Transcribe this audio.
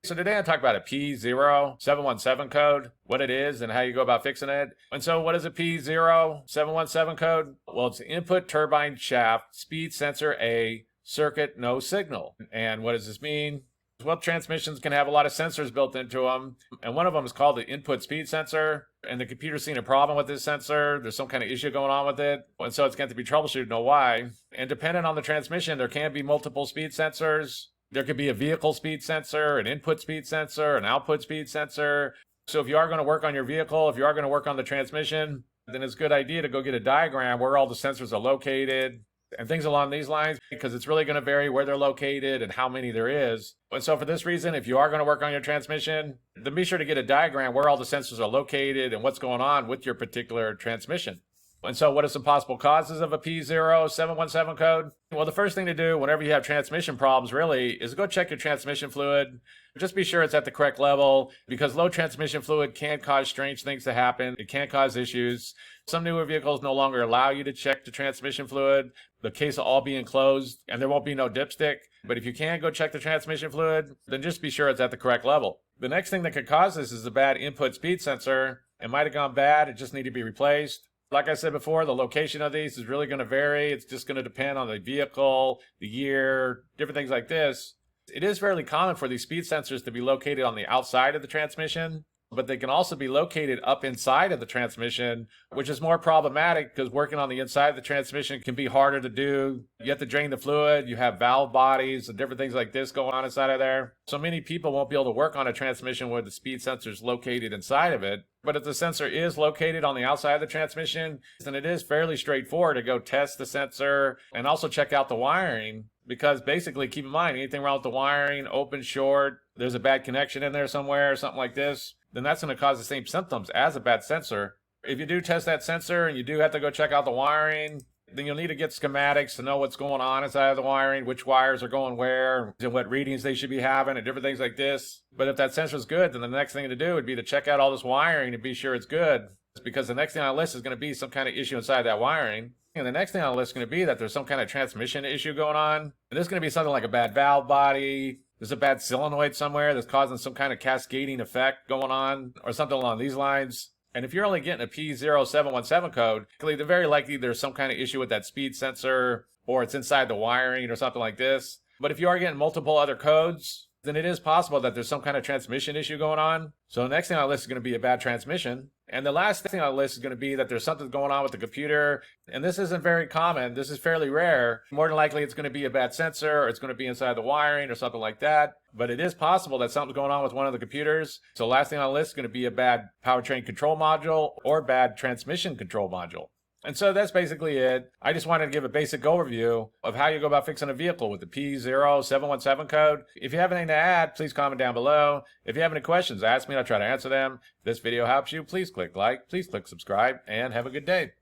So today I talk about a P0717 code, what it is and how you go about fixing it. And so what is a P0717 code? Well, it's input turbine shaft speed sensor A circuit no signal. And what does this mean? Well, transmissions can have a lot of sensors built into them, and one of them is called the input speed sensor, and the computer's seen a problem with this sensor. There's some kind of issue going on with it, and so it's going to be troubleshooted to know why. And depending on the transmission, there can be multiple speed sensors. There could be a vehicle speed sensor, an input speed sensor, an output speed sensor. So if you are going to work on your vehicle, if you are going to work on the transmission, then it's a good idea to go get a diagram where all the sensors are located and things along these lines, because it's really going to vary where they're located and how many there is. And so for this reason, if you are going to work on your transmission, then be sure to get a diagram where all the sensors are located and what's going on with your particular transmission. And so what are some possible causes of a P0717 code? Well, the first thing to do whenever you have transmission problems really is go check your transmission fluid. Just be sure it's at the correct level, because low transmission fluid can cause strange things to happen. It can cause issues. Some newer vehicles no longer allow you to check the transmission fluid. The case will all be enclosed and there won't be no dipstick. But if you can go check the transmission fluid, then just be sure it's at the correct level. The next thing that could cause this is a bad input speed sensor. It might have gone bad. It just needs to be replaced. Like I said before, the location of these is really going to vary. It's just going to depend on the vehicle, the year, different things like this. It is fairly common for these speed sensors to be located on the outside of the transmission, but they can also be located up inside of the transmission, which is more problematic because working on the inside of the transmission can be harder to do. You have to drain the fluid, you have valve bodies and different things like this going on inside of there. So many people won't be able to work on a transmission where the speed sensor is located inside of it. But if the sensor is located on the outside of the transmission, then it is fairly straightforward to go test the sensor and also check out the wiring. Because basically, keep in mind, anything wrong with the wiring, open, short, there's a bad connection in there somewhere or something like this, then that's going to cause the same symptoms as a bad sensor. If you do test that sensor and you do have to go check out the wiring, then you'll need to get schematics to know what's going on inside of the wiring, which wires are going where, and what readings they should be having, and different things like this. But if that sensor is good, then the next thing to do would be to check out all this wiring and be sure it's good. Because the next thing on the list is going to be some kind of issue inside that wiring. And the next thing on the list is going to be that there's some kind of transmission issue going on. And this is going to be something like a bad valve body. There's a bad solenoid somewhere that's causing some kind of cascading effect going on, or something along these lines. And if you're only getting a P0717 code, then very likely there's some kind of issue with that speed sensor, or it's inside the wiring or something like this. But if you are getting multiple other codes, then it is possible that there's some kind of transmission issue going on. So the next thing on the list is going to be a bad transmission. And the last thing on the list is going to be that there's something going on with the computer. And this isn't very common. This is fairly rare. More than likely it's going to be a bad sensor, or it's going to be inside the wiring or something like that. But it is possible that something's going on with one of the computers. So the last thing on the list is going to be a bad powertrain control module or bad transmission control module. And so that's basically it. I just wanted to give a basic overview of how you go about fixing a vehicle with the P0717 code. If you have anything to add, please comment down below. If you have any questions, ask me and I'll try to answer them. If this video helps you, please click like, please click subscribe, and have a good day.